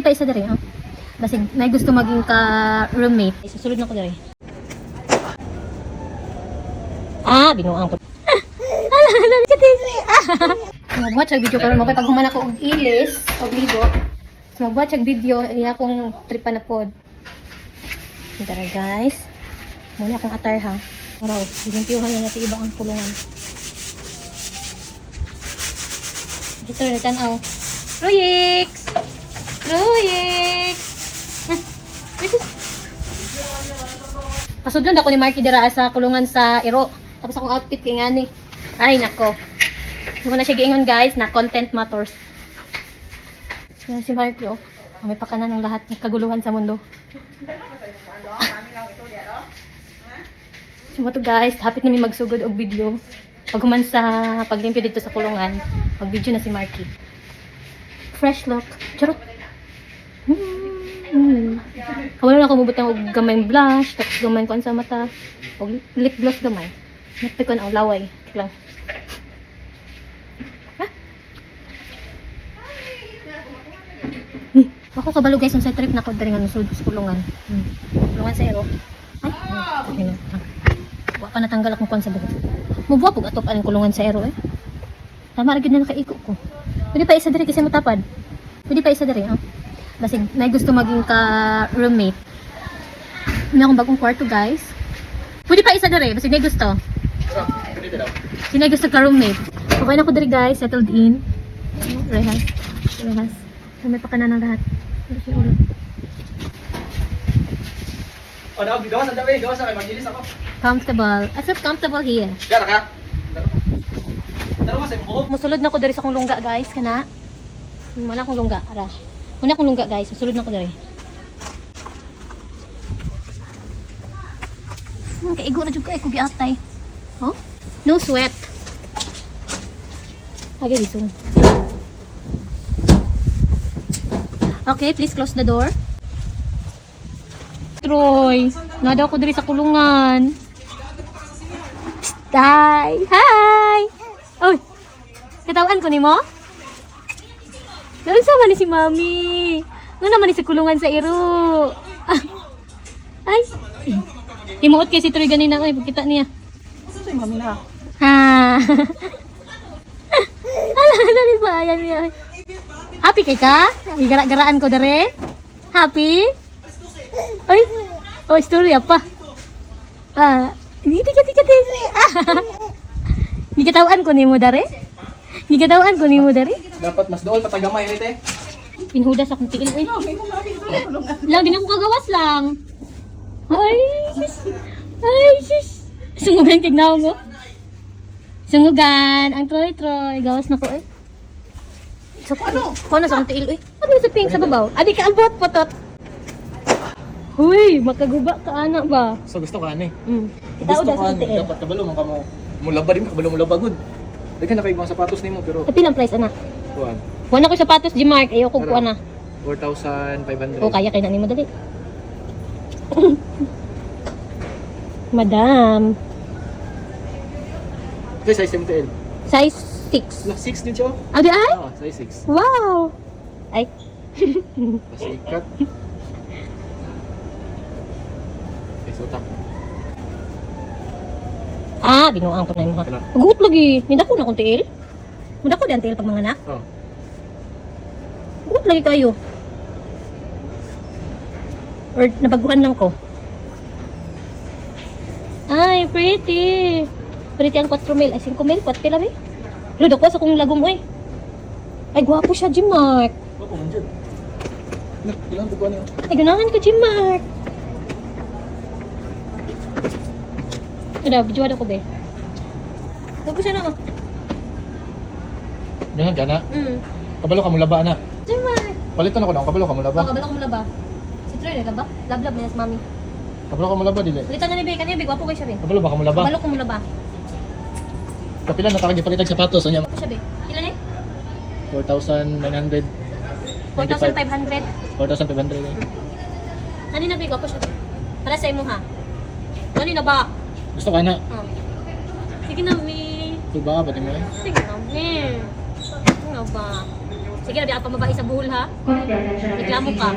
Pwede pa isa diri, ha? Basig may gusto maging ka-roommate. Susulod na ko diri. Binuang ko. Hala, katisi. Magbuhat siya video karon mo kay pag human ako og ilis, og ligo. Magbuhat siya video iya akong tripa na pod. Tara guys. Muna akong atar ha. Araw, limpyuhan na natin ibang ang kulungan. Dito na tanaw. Royix! Royix! Pasudlon ako ni Marky dira sa kulungan sa Iro. Tapos akong outfit kay ngani. Ay nako. Mo na siya giingon guys na content matters. Yan si Marky oh. May pakanan ng lahat ng kaguluhan sa mundo. So to guys, hapit na mi magsugod og video. Pag human sa paglimpyo dito sa kulungan, mag-video na si Marky. Fresh look. Charot. Wala na ako mabutang og gamay blush, tapos gamay ko sa mata. Og lip gloss gamay. Napay ko na ang laway. Lang. Ha? Ako kabalo guys, sa trip na ko diri nga sulod sa kulungan. Kulungan sa Ero. Ay, okay na. Wa pa natanggal akong kon sa buhok. Mubuha pug atop ang kulungan sa Ero eh. Tama ra gyud na nakaiko ko. Pwede pa isa diri kasi matapad. Pwede pa isa diri, ha? Basig may gusto maging ka-roommate. May akong bagong kwarto, guys. Pwede pa isa diri, basig may gusto. Sino gusto ka-roommate? Okay na ko diri, guys. Settled in. Rehas. Rehas. So, may pakanan ng lahat. Oh, dawag, gawas ang dami. Gawas ang kay Magilis ako. Comfortable. I feel comfortable here. Gara ka? Daro mo sa buhok. Musulod na ko diri sa akong lungga, guys. Kana. Wala akong lungga. Ara. Muna akong lungga, guys. Musulod na ko diri. Kaigo na dyan ka. Kugi atay. Oh? No sweat. Okay, dito. Okay, please close the door. Troy, nadaw ko diri sa kulungan. Hi! Hi! Oy! Katawan ko ni mo? Naroon sama ni si Mami. Ano naman ni sa kulungan sa Iro? Ay! Imuot kay si Troy ganina. Ay, pagkita niya. Asa si Mami na? Ha! Ala ni bayan niya. Happy kay ka? Igara-garaan ko dere? Happy? Ay! Oh, istorya pa. Hindi ka. Hindi katawan ko ni mo dere? Hindi katawan ko ni mo dere? Dapat mas dool patagamay ulit eh. Pinhudas akong tiil. Uy. Lang, din ako kagawas lang. Ay, sis. Ay, sis. Sungugan kignaw mo. Sungugan. Ang Troy. Gawas na ko eh. So, ano na sa akong tiil? Uy, ano yung sa pink sa babaw? Adi ka ambot, potot. Huy, makaguba ka anak ba? So gusto ka ani. Kita udah Gusto ka sa ani. tiil. Dapat kabalo man kamo. Mulaba din, kabalo mulaba good. Daghan na kay mga sapatos nimo pero Pati lang price, anak. kuan. Wala ko sapatos, Gmark. Ayoko ko na. 4,500. O, kaya kayo na ni mo dali. Madam. Okay, size MTL. Size 6. Lah 6 din siya. Adi ay? Ah, size 6. Wow! Ay. Pasikat. Okay, so tak. Binuang ko na yung Kailan? mga. Maguot lagi. Hindi ko na kong tiil. Hindi ko di ang tiil pag mga anak. Oh. Maguot lagi kayo. Or nabaguhan lang ko. Ay, pretty. Pretty ang 4 mil. Ay, 5 mil. 4 pila ba? Ludo ko sa kong lagom, oy. Ay, gwapo siya, Gmark. Ako man dyan. Nak, ilang bukuan niyo? Ay, ganahan ka, Gmark. Ada, video ada ko, be. Bago siya na, oh. Ganyan ka na. Kabalo ka mulaba na. Gmark. Palitan ako na, kabalo ka mulaba. Kabalo ko mula ba? Si Troy, ba? Lablab na si Mami. Kabalo ka mulaba dili. Palitan na ni Be, kanina Be, gwapo kayo siya Be. Kabalo ba ka mulaba? Kabalo ko mula ba? Kapila na takang ipalitan sapatos anya. Gwapo siya Be. Ilan eh? 4,900. 4,500. 4,500. Kanina Be, gwapo siya Be. Para sa imo ha. Kanina ba? Gusto ka na? Oh. Sige na, Mi. Diba ka ba mo eh? Sige na, Mi. Ano ba? Sige na, di ako pamabahi sa buhol ha. Reklamo ka.